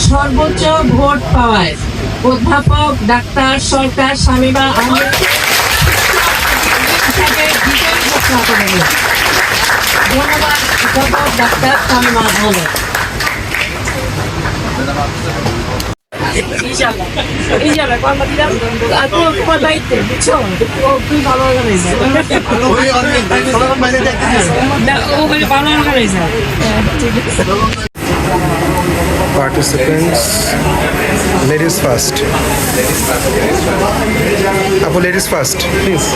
সর্বোচ্চ ভোট পাওয়ায় অধ্যাপক ডাক্তার সরকার শামীমা আহমেদ হিসাবে বিজয়ী ঘোষণা করেন। ধন্যবাদ অধ্যাপক ডাক্তার শামীমা আহমেদ। তোমার দায়িত্বে বুঝছো, তুই ভালো অর্গানাইজার, ভালো organiser. Participants, ladies first. Apo, ladies first, please.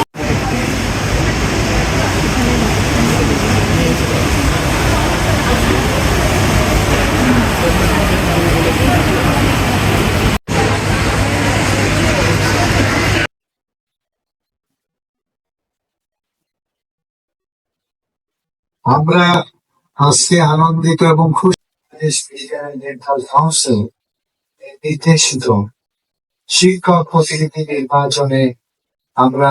আমরা আজকে আনন্দিত এবং খুশি কাউন্সিল নির্দেশিত শিক্ষক প্রতিনিধি নির্বাচনে আমরা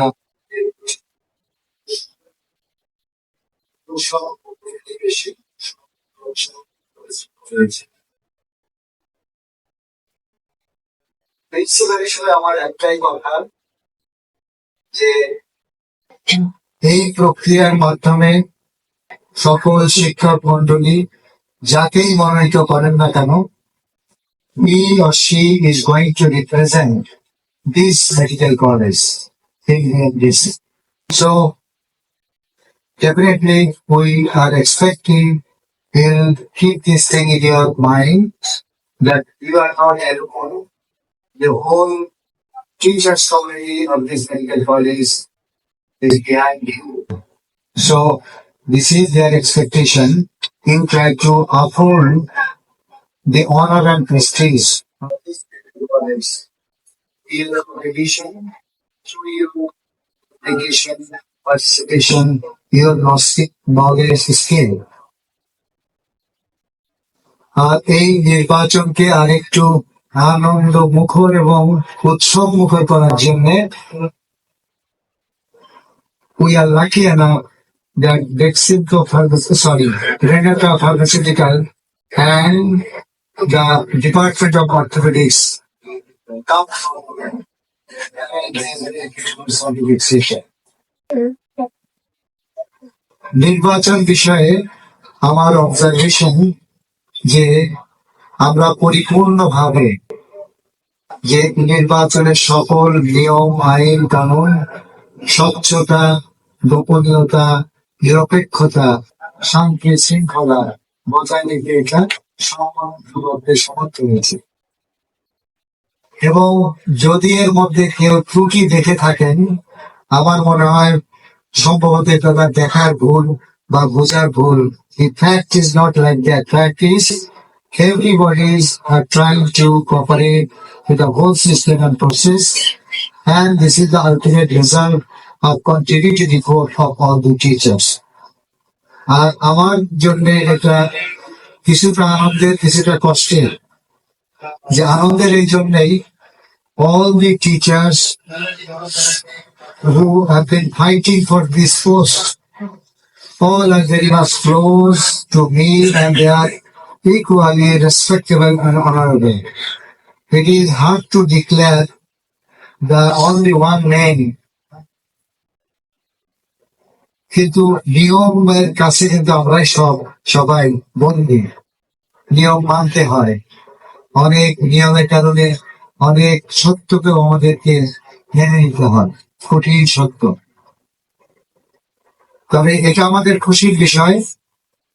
প্রিন্সিপাল হিসেবে আমার একটাই কথা যে এই প্রক্রিয়ার মাধ্যমে সকল শিক্ষক মন্ডলী যাকেই মনোনীত করেন না কেন, he or she is going to represent this medical college in this. So definitely we are expecting you'll keep this thing in your mind that you are not alone. The whole teachers community of this medical college is behind you. So this is their expectation. You try to uphold the honor and prestige of this college. Your revision, through your dedication, participation, your knowledge skill. আর এই নির্বাচনকে আরেকটু আনন্দ মুখর এবং উৎসব মুখর করার জন্য we are lucky enough that Renata Pharmaceutical and the Department of Orthopedics come forward and নির্বাচন বিষয়ে আমার অবজারভেশন যে আমরা পরিপূর্ণভাবে যে নির্বাচনের সকল নিয়ম আইন কানুন, স্বচ্ছতা, গোপনীয়তা, নিরপেক্ষতা, শান্তি শৃঙ্খলা বজায় রেখে এটা সমর্থ হয়েছে। এবং যদি এর মধ্যে কেউ ত্রুটি দেখে থাকেন, আমার মনে হয় সম্ভবত এটা দেখার ভুল বা বোঝার ভুল। The fact is not like that. Fact is everybody is trying to cooperate with the whole system and process, and this is the ultimate result of continuity report of all the teachers. আর আমার জন্য এটা কিছুটা আনন্দের কিছুটা কষ্টের। যে আনন্দের এই জন্যই all the teachers who have been fighting for this post all are very much close to me and they are equally respectable and honorable. It is hard to declare the only one name, কিন্তু নিয়মের কাছে কিন্তু আমরাই সবাই বন্দী। নিয়ম মানতে হয়, অনেক নিয়মের কারণে অনেক সত্যকেও আমাদেরকে মেনে নিতে হয়, কঠিন সত্য। তবে এটা আমাদের খুশির বিষয়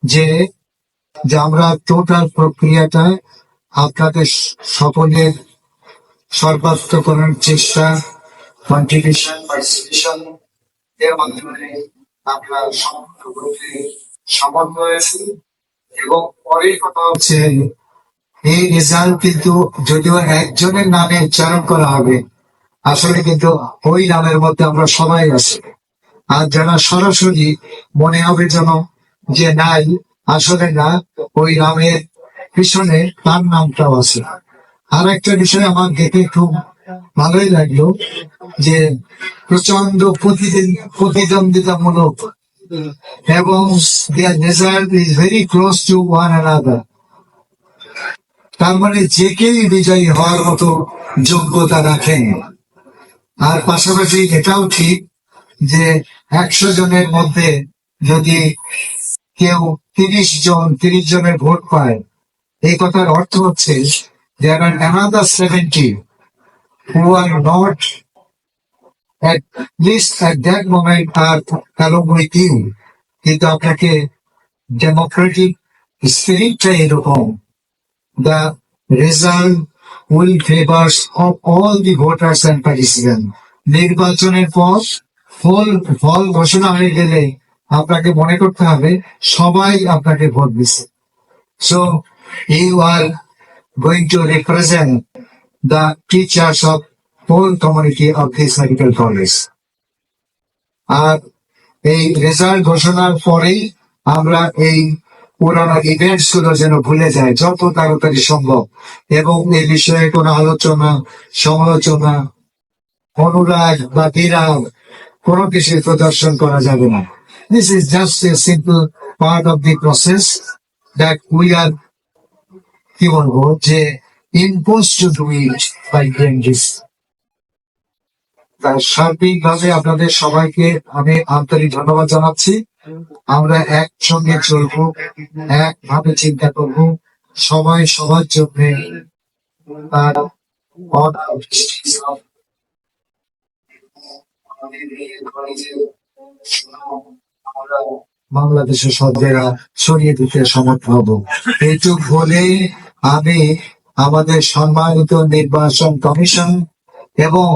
যে আমরা টোটাল প্রক্রিয়াটা আপনাদের সকলের সর্বাত্মকরণের চেষ্টা, কন্ট্রিবিউশন, পার্টিসিপেশন এর মাধ্যমে আমরা সমর্থ হয়েছি। এবং পরের কথা হচ্ছে এই রেজাল্ট কিন্তু যদিও একজনের নামে উচ্চারণ করা হবে, আসলে কিন্তু ওই নামের মধ্যে আমরা সবাই আছি। আর যারা সরাসরি মনে হবে যেন যে নাই, আসলে না, ওই নামের পিছনে তার নামটাও আছে। আর একটা বিষয় আমার দেখে খুব ভালোই লাগলো যে প্রচন্ড প্রতিদ্বন্দ্বিতামূলক এবং their result is very close to one another. তার মানে যে কেউ বিজয়ী হওয়ার মতো যোগ্যতা রাখেন। আর পাশাপাশি এটাও ঠিক যে 100 জনের মধ্যে যদি কেউ 30 জনের ভোট পায়, এই কথার অর্থ হচ্ছে there are another 70 who are not at least at that moment are along with you. কিন্তু আপনাকে ডেমোক্রেটিক স্পিরিটটা এরকম, the result will favors of all the voters and participants. নির্বাচনের পর ফল ঘোষণা হয়ে গেলে আপনাকে মনে করতে হবে সবাই আপনাকে ভোট দিচ্ছে। So you are going to represent the teachers of whole community of this medical college. আর এই রেজাল্ট ঘোষণার পরেই আমরা এই পুরানো ইভেন্টস গুলো যেন ভুলে যায় যত তাড়াতাড়ি সম্ভব, এবং এই বিষয়ে কোনো আলোচনা, সমালোচনা, অনুরাগ বা বিরাগ কোনো কিছু প্রদর্শন করা যাবে না। This is just a simple part of the process that we are, কি বলবো, যে impose to do it by doing this. সার্বিকভাবে আপনাদের সবাইকে আমি আন্তরিক ধন্যবাদ জানাচ্ছি। আমরা একসঙ্গে চলবো, একভাবে চিন্তা করব, সবাই সবার জন্য তার বাংলাদেশের সব জায়গা ছড়িয়ে দিতে সমর্থ হব। এইটুক বলেই আমি আমাদের সম্মানিত নির্বাচন কমিশন এবং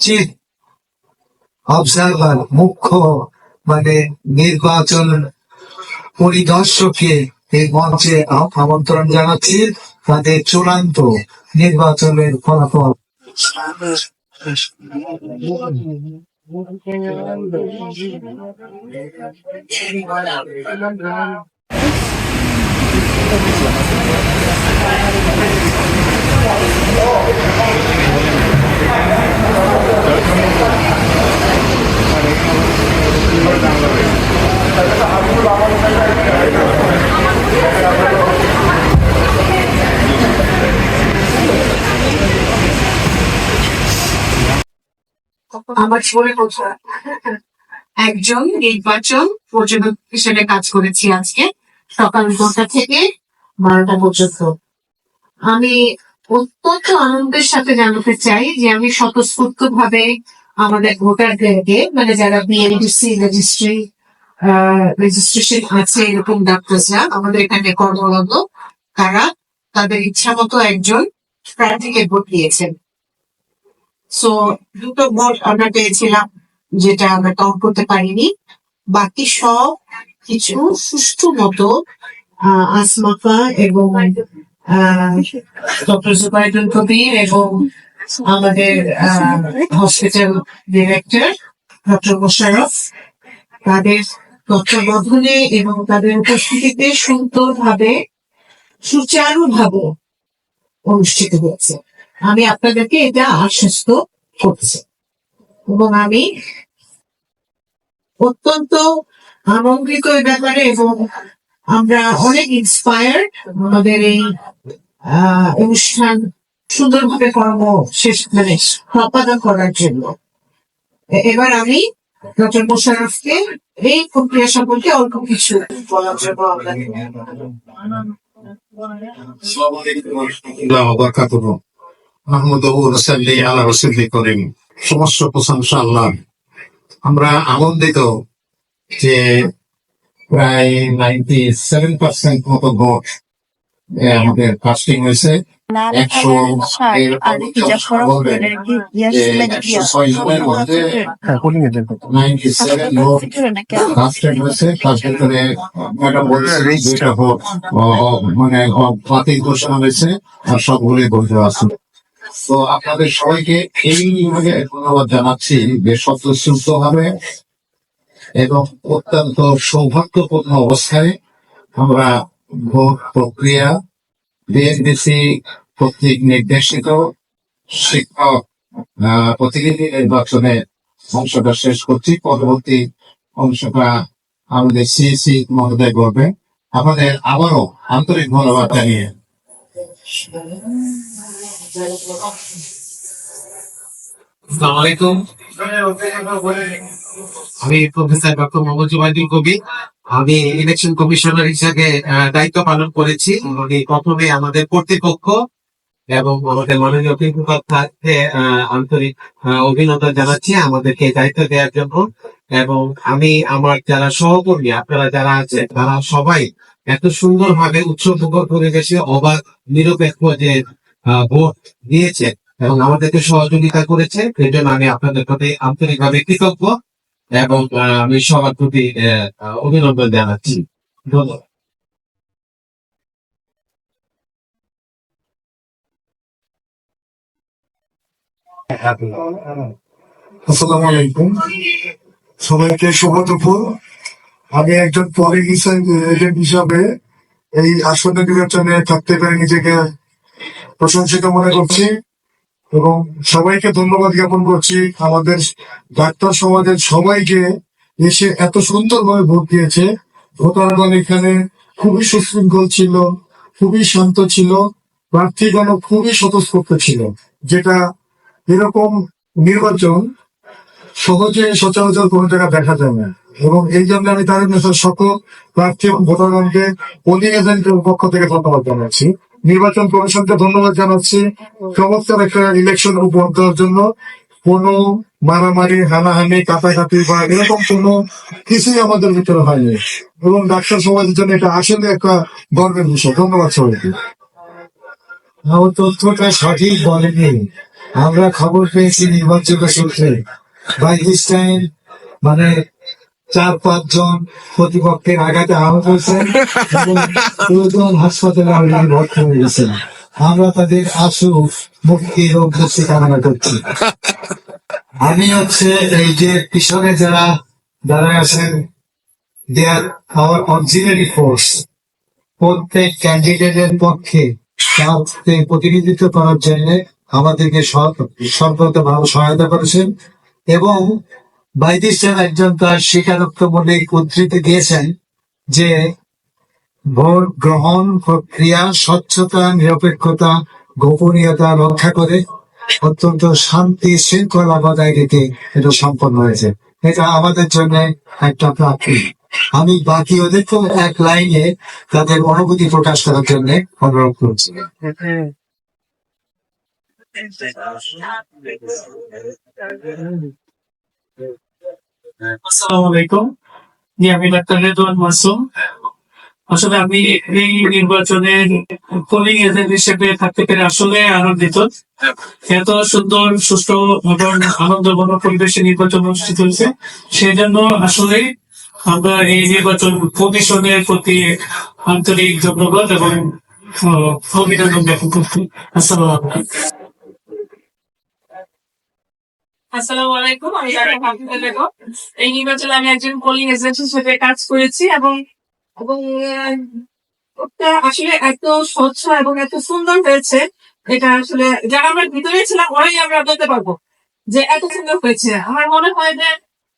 চিফ অবজারভার, মুখ্য নির্বাচন পরিদর্শককে এই মঞ্চে আমন্ত্রণ জানাচ্ছি তাদের চূড়ান্ত নির্বাচনের ফলাফল আমার জীবনের প্রথম একজন নির্বাচন পর্যবেক্ষক হিসেবে কাজ করেছি আজকে সকাল 9টা থেকে 12টা পর্যন্ত। আমি অত্যন্ত আনন্দের সাথে জানাতে চাই যে আমি স্বতঃস্ফূর্ত ভাবে আমাদের ভোটারদেরকে, যারা বিএলডিসি রেজিস্ট্রেশন আছে এরকম ডাক্তাররা আমাদের এখানে কর্মরত, তারা তাদের ইচ্ছা মতো একজন প্রার্থীকে ভোট দিয়েছেন। সো 2টো ভোট আমরা পেয়েছিলাম যেটা আমরা কাউন্ট করতে পারিনি। বাকি সব কিছু সুষ্ঠু মতো আসমাফা এবং ডক্টর জুবাইদুল কবির এবং আমাদের হসপিটাল ডিরেক্টর ডক্টর মোশাররফ, তাদের তত্ত্বাবধানে এবং তাদের উপস্থিতিতে সুন্দরভাবে সুচারুভাবে অনুষ্ঠিত হয়েছে। আমি আপনাদেরকে এটা আশ্বস্ত করছি এবং আমি অত্যন্ত আনন্দিত এই ব্যাপারে, এবং আমরা অনেক ইন্সপায়ার্ড আমাদের এই অনুষ্ঠান সুন্দরভাবে কর্ম শেষ সম্পাদন করার জন্য। এবার আমি ডক্টর মোশাররফকে এই প্রক্রিয়া সম্পর্কে অল্প কিছু বলার জন্য সমস্ত প্রশংসা আল্লাহ। আমরা আনন্দিত যে প্রায় 97% মতো ভোট আমাদের কাস্টিং হয়েছে। 106 জনের মধ্যে 97 ভোট কাস্টেড হয়েছে। তার ভিতরে ম্যাডাম বলছে 2টা ভোট বাতিল ঘোষণা হয়েছে, আর সবগুলি বৈধ আছে। তো আপনাদের সবাইকে এইভাবে ধন্যবাদ জানাচ্ছি বেশ স্বতঃস্ফূর্ত ভাবে এবং অত্যন্ত সৌভাগ্যপূর্ণ অবস্থায় আমরা ভোট প্রক্রিয়া বিএনপিসি কর্তৃক নির্দেশিত শিক্ষক প্রতিনিধি নির্বাচনে অংশটা শেষ করছি। পরবর্তী অংশটা আমাদের সিএসি মহোদয় করবে। আমাদের আবারও আন্তরিক ধন্যবাদ জানিয়ে আসসালামু আলাইকুম। আমি প্রফেসর ডক্টর মোহাম্মদ জুবাইদুল কবির। আমি ইলেকশন কমিশনার হিসেবে দায়িত্ব পালন করেছি। উনি প্রথমে আমাদের কর্তৃপক্ষ এবং আমাদের মাননীয় প্রিন্সিপালকে আন্তরিক অভিনন্দন জানাচ্ছি আমাদেরকে এই দায়িত্ব দেওয়ার জন্য। এবং আমি আমার যারা সহকর্মী আপনারা যারা আছেন তারা সবাই এত সুন্দরভাবে উৎসবমুখর পরিবেশে অবাধ নিরপেক্ষ যে ভোট দিয়েছে এবং আমাদেরকে সহযোগিতা করেছে সেই জন্য আমি আপনাদের প্রতি আন্তরিকভাবে কৃতজ্ঞ এবং আমি সবার প্রতি অভিনন্দন জানাচ্ছি। ধন্যবাদ। আসসালামু আলাইকুম, সবাইকে শুভ দুপুর। আমি একজন পোলিং এজেন্ট হিসাবে এই আসন্ন নির্বাচনে থাকতে পেরে নিজেকে প্রশংসিত মনে করছি এবং সবাইকে ধন্যবাদ জ্ঞাপন করছি। আমাদের ডাক্তার সমাজের সবাইকে এসে এত সুন্দরভাবে ভোট দিয়েছে। ভোটারগণ এখানে খুবই সুশৃঙ্খল ছিল, খুবই শান্ত ছিল, প্রার্থীগণও খুবই স্বতঃস্ফূর্ত ছিল, যেটা এরকম নির্বাচন সহজে সচরাচর কোনো জায়গায় দেখা যায় না। এবং এই জন্য আমি তাদের নেতার সকল প্রার্থী এবং ভোটারগণকে পোলিং এজেন্টের পক্ষ থেকে ধন্যবাদ জানাচ্ছি। নির্বাচন কমিশনকে ধন্যবাদ জানাচ্ছি চমৎকার একটা ইলেকশন উপহার দেওয়ার জন্য। কোনো মারামারি, হানাহানি, কাটাকাটি বা এরকম কোনো কিছুই আমাদের ভিতরে হয়নি এবং ডাক্তার সমাজের জন্য এটা আসলে একটা গর্বের বিষয়। ধন্যবাদ সবাইকে। আমার তথ্যটা সঠিক বলেনি, আমরা খবর পেয়েছি নির্ভরযোগ্য সূত্রে। বাই দিস টাইম মানে 4-5 জন প্রতিপক্ষের আঘাতে আহত হয়েছেন এবং 2 জন হাসপাতালে অলরেডি ভর্তি হয়ে গেছেন। আমরা তাদের আশু মুক্তির ও মুক্তি কামনা করছি। আমি এই যে পিছনে যারা দাঁড়ায় আছেন, দে আর আওয়ার অক্সিলারি ফোর্স। প্রত্যেক ক্যান্ডিডেটের পক্ষে তাকে প্রতিনিধিত্ব করার জন্য আমাদেরকে সর্বতভাবে সহায়তা করেছেন এবং বাইদিসের একজন তার স্বীকারোক্তমূলক উদ্ধৃতি দিয়েছেন যে ভোট গ্রহণ প্রক্রিয়া স্বচ্ছতা, নিরপেক্ষতা, গোপনীয়তা রক্ষা করে অত্যন্ত শান্তি শৃঙ্খলা বজায় রেখে এটা সম্পন্ন হয়েছে। এটা আমাদের জন্য একটা প্রাপ্তি। আমি বাকি ওদেরকেও এক লাইনে তাদের অনুভূতি প্রকাশ করার জন্য অনুরোধ করছি। আসসালামু আলাইকুম। জি, আমি ডাক্তার রেদওয়ান মাসুম। আসলে আমি এই নির্বাচনের পোলিং এজেন্ট হিসেবে থাকতে পেরে আসলে আনন্দিত। এত সুন্দর, সুষ্ঠু এবং আনন্দঘন পরিবেশে নির্বাচন অনুষ্ঠিত হয়েছে, সেই জন্য আসলে আমরা এই নির্বাচন কমিশনের প্রতি আন্তরিক ধন্যবাদ এবং অভিনন্দন জ্ঞাপন করছি। আসসালামু আলাইকুম। আসসালামু আলাইকুম, আমি ডাক্তার হাফিজা বেগম। এই নির্বাচনে আমি একজন পোলিং এজেন্ট হিসেবে কাজ করেছি এবং এবং ওটা আসলে এত স্বচ্ছ এবং এত সুন্দর হয়েছে, এটা আসলে যারা আমরা ভিতরে ছিলাম ওরাই আমরা বলতে পারবো যে এত সুন্দর হয়েছে। আমার মনে হয় যে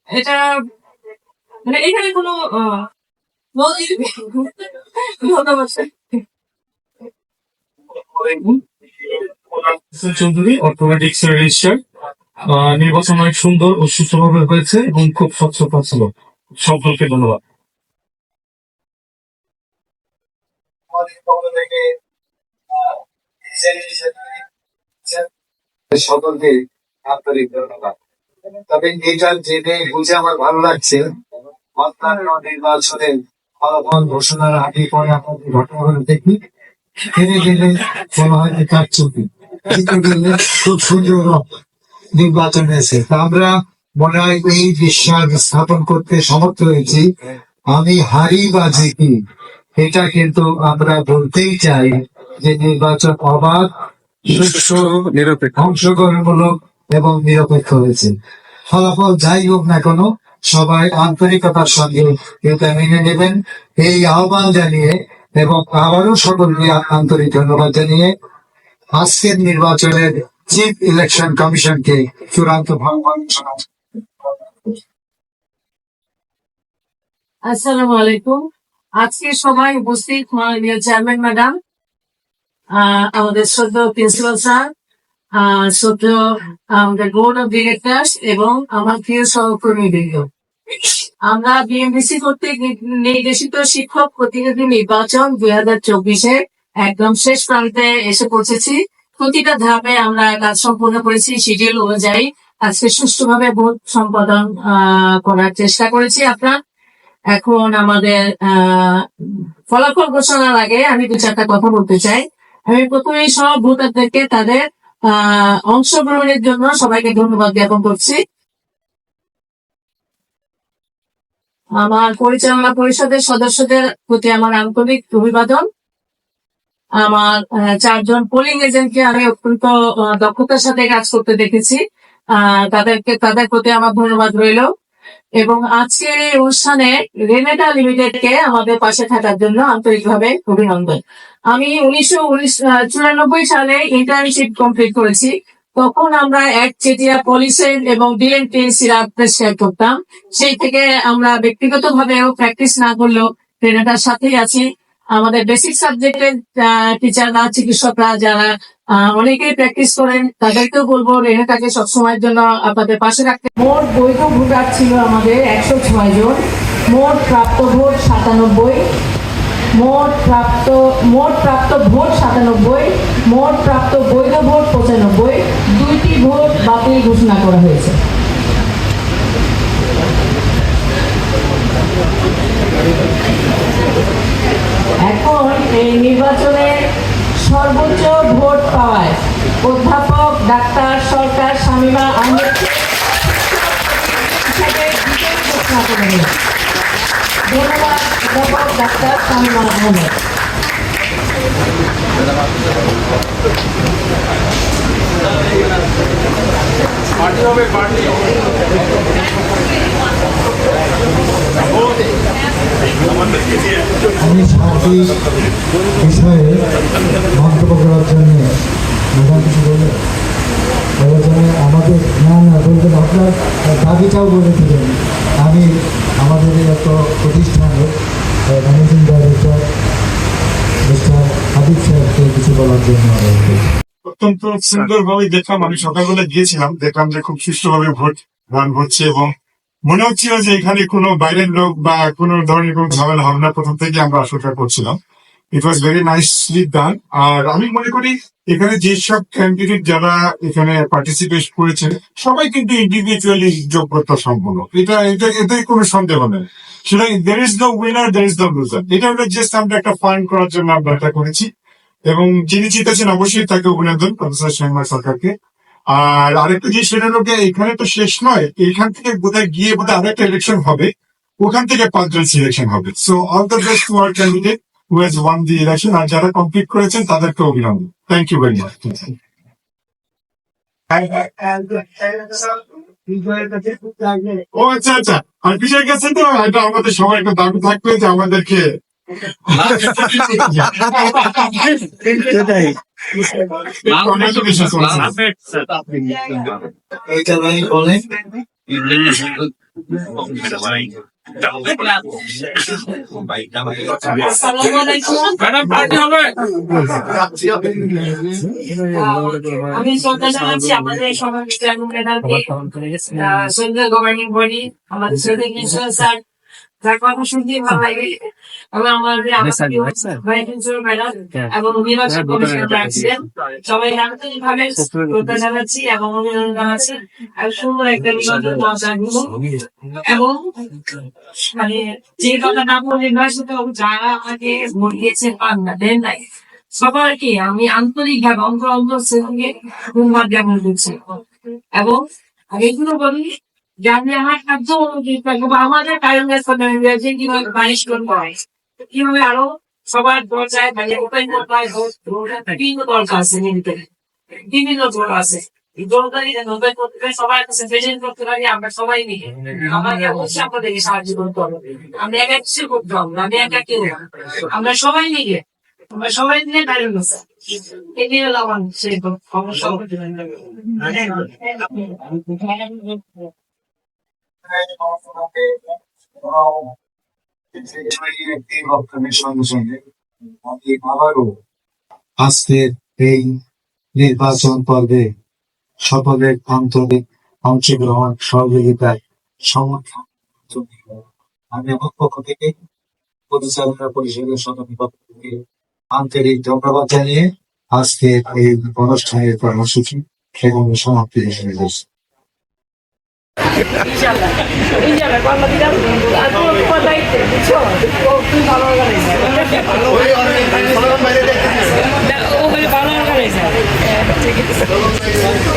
এটা মানে এখানে কোনো ধন্যবাদ। Chowdhury, orthopaedics registrar. নির্বাচন অনেক সুন্দর ও সুষ্ঠুভাবে হয়েছে এবং খুব স্বচ্ছতা ছিল। সকলকে ধন্যবাদ। সকলকে আন্তরিক ধন্যবাদ। তবে এটা জেনে বুঝে আমার ভালো লাগছে, অন্যান্য নির্বাচনের ফলাফল ঘোষণার আগে পরে আপনাদের ঘটনাগুলো দেখি ধীরে ধীরে মনে হয় যে কারচুপি, কিন্তু গেলে খুব সুন্দর নির্বাচন হয়েছে। তা আমরা মনে হয় এই বিশ্বাস স্থাপন করতে সমর্থ হয়েছি। আমি হারি বা জিতি এটা কিন্তু আমরা বলতেই চাই যে নির্বাচন অবাধ, সুষ্ঠু, অংশগ্রহণমূলক এবং নিরপেক্ষ হয়েছে। ফলাফল যাই হোক না কেন সবাই আন্তরিকতার সঙ্গে এটা মেনে নেবেন এই আহ্বান জানিয়ে এবং আবারও সকলকে আন্তরিক ধন্যবাদ জানিয়ে আজকের নির্বাচনের চিফ ইলেকশন কমিশনকে চূড়ান্ত ঘোষণা। আসসালামু আলাইকুম। আজকে সবাই উপস্থিত মাননীয় চেয়ারম্যান ম্যাডাম, আমাদের শ্রদ্ধেয় প্রিন্সিপাল স্যার, শ্রদ্ধেয় আমাদের বোর্ড অফ ডিরেক্টরস এবং আমার প্রিয় সহকর্মীবৃন্দ, আমরা বিএমডিসি কর্তৃক নির্দেশিত শিক্ষক প্রতিনিধি নির্বাচন 2024 একদম শেষ প্রান্তে এসে পৌঁছেছি। প্রতিটা ধাপে আমরা কাজ সম্পূর্ণ করেছি শিডিউল অনুযায়ী। আজকে সুষ্ঠুভাবে ভোট সম্পাদন করার চেষ্টা করেছি আমরা। এখন আমাদের ফলাফল ঘোষণার আগে আমি 2-4টা কথা বলতে চাই। আমি প্রথমেই সব ভোটারদেরকে তাদের অংশগ্রহণের জন্য সবাইকে ধন্যবাদ জ্ঞাপন করছি। আমার পরিচালনা পরিষদের সদস্যদের প্রতি আমার আন্তরিক অভিবাদন। আমার 4 জন পোলিং এজেন্টকে আমি অত্যন্ত দক্ষতার সাথে কাজ করতে দেখেছি। তাদের প্রতি আমার ধন্যবাদ রইল। এবং আজকের এই অনুষ্ঠানে রেনেটা লিমিটেডকে আমাদের পাশে থাকার জন্য আন্তরিকভাবে অভিনন্দন। আমি 1994 সালে ইন্টার্নশিপ কমপ্লিট করেছি। তখন আমরা একচেটিয়া পলিসেন এবং ডিএনটি সিরাপ প্রেসক্রাইব করতাম। সেই থেকে আমরা ব্যক্তিগতভাবেও প্র্যাকটিস না করলেও রেনেটার সাথেই আছি। আমাদের বেসিক সাবজেক্টের টিচাররা, চিকিৎসকরা যারা অনেকেই প্র্যাকটিস করেন, তাদেরকেও বলবো রেনেটাকে সবসময়ের জন্য আপনাদের পাশে রাখতে। মোট বৈধ ভোটার ছিল আমাদের 106 জন। মোট প্রাপ্ত ভোট 97। মোট প্রাপ্ত ভোট 97। মোট প্রাপ্ত বৈধ ভোট 95। 2টি ভোট বাতিল ঘোষণা করা হয়েছে। এখন এই নির্বাচনে সর্বোচ্চ ভোট পাওয়ায় অধ্যাপক ডাক্তার সরকার শামীমা আহমেদকে ঘোষণা করে দিল। ধন্যবাদ অধ্যাপক ডাক্তার শামীমা আহমেদ। আমি সার্বিক বিষয়ে মন্তব্য করার জন্য কিছু বলবেন? আমাদের না বলবেন, আপনার দাবিটাও বলে দিলেন। আমি আমাদের এত প্রতিষ্ঠানের ম্যানেজিং ডাইরেক্টর মিস্টার হাবিব সাহেবকে কিছু বলার জন্য অত্যন্ত সুন্দরভাবে দেখলাম। আমি সকালবেলা গিয়েছিলাম, দেখলাম যে খুব সুষ্ঠুভাবে ভোট দান হচ্ছে এবং মনে হচ্ছিল যে এখানে কোনো বাইরের লোক বা কোনো ধরনের কোনো ঝামেলা হবে না। প্রথম থেকে আমরা আশঙ্কা করছিলাম। ইট ওয়াজ ভেরি নাইসলি ডান। আর আমি মনে করি এখানে যেসব ক্যান্ডিডেট যারা এখানে পার্টিসিপেট করেছেন সবাই কিন্তু ইন্ডিভিজুয়ালি যোগ্যতা সম্পন্ন। এতে কোনো সন্দেহ নেই। সেটা there is no winner, there is no loser. এটা হলো জাস্ট আমরা একটা ফান্ড করার জন্য আমরা এটা করেছি এবং যিনি জিতেছেন অবশ্যই তাকে অভিনন্দন, প্রফেসর শামীমা সরকারকে। আর আরেকটা যে সেটা লোকে এখানে তো শেষ নয়, এখান থেকে বোধহয় গিয়ে বোধহয় আরেকটা ইলেকশন হবে, ওখান থেকে 5 জন সিলেকশন হবে। So all the best to our candidate who has won the election. আর যারা কমপ্লিট করেছেন তাদেরকে অভিনন্দন। Thank you very much. ও আচ্ছা আচ্ছা, আর বিজয় গেছে তো এটা আমাদের সবাই একটা দাবি থাকবে যে আমাদেরকে আমি শ্রদ্ধা জানাচ্ছি আমাদের সভাপতি এবং মেধাবী শ্রদ্ধা গভর্নিং বডি, আমাদের শ্রদ্ধা প্রিন্সিপাল স্যার, যার কথা শুনতেই ভালো লাগে, এবং আমাদের ম্যাডাম এবং নির্বাচন কমিশনের প্রেসিডেন্ট, সবাই আন্তরিকভাবে শ্রদ্ধা জানাচ্ছি এবং অভিনন্দন জানাচ্ছি। আর সুন্দর একটা নির্বাচন এবং মানে যে কথা না বললে নয়, সেটা যারা আমাকে ভোট দিয়েছেন পান না, দেন নাই, সবাইকে আমি আন্তরিকভাবে অন্তর থেকে ধন্যবাদ জ্ঞাপন করছি। এবং আমি এগুলো বলি যে আমি আমার কার্য অনুযায়ী থাকবো, আমাদের কারণ কিভাবে বানিশ করতে হয়, কিভাবে আরো সবার দরজায় মানে ওপেন করতে হয়। বিভিন্ন দরকার আছে, বিভিন্ন দল আছে, সবার কাছে প্রেজেন্ট করতে পারি আমরা সবাই মিলে। আমাকে অবশ্যই আপনাদেরকে সাহায্য করতে হবে। আমি একা কিছু করতে হবে না, আমি একা কেউ, আমরা সবাই মিলে, আমরা সবাই মিলে দাঁড়িয়ে গেছে। এটাই হলো আমার সেই সমস্যা। সঙ্গে সঙ্গে আমি আবারও আজকের এই নির্বাচন পর্বে সকলের আন্তরিক অংশগ্রহণ সহযোগিতায় সমর্থন আমি আমার পক্ষ থেকে পরিচালনা পরিষদের সদস্য পক্ষ থেকে আন্তরিক ধন্যবাদ জানিয়ে আজকের এই অনুষ্ঠানের কর্মসূচি এবং সমাপ্তি ঘোষণা করছি। ইনশাআল্লাহ বাংলা দিলাম আর তোমার দায়িত্ব বুঝছো তুমি ভালো অর্গানাইজার ও বলে ভালো অর্গানাইজার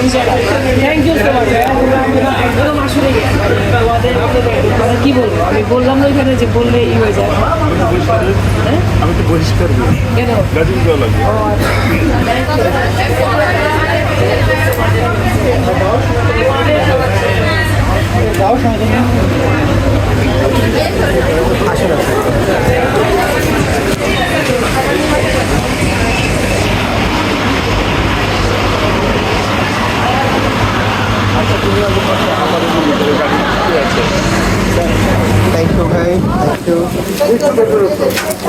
ইনশাআল্লাহ থ্যাংক ইউ সো মাচ একদম আসলে আমাদের কি বলবো আমি বললাম না এখানে যে বললে ই হয়ে যায় আমি তো পরিষ্কার বলি কেন গাজীন দেওয়া লাগবে ও থ্যাংক ইউ ভাই থ্যাংক ইউ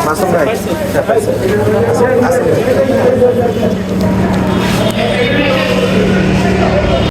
মাসুম ভাই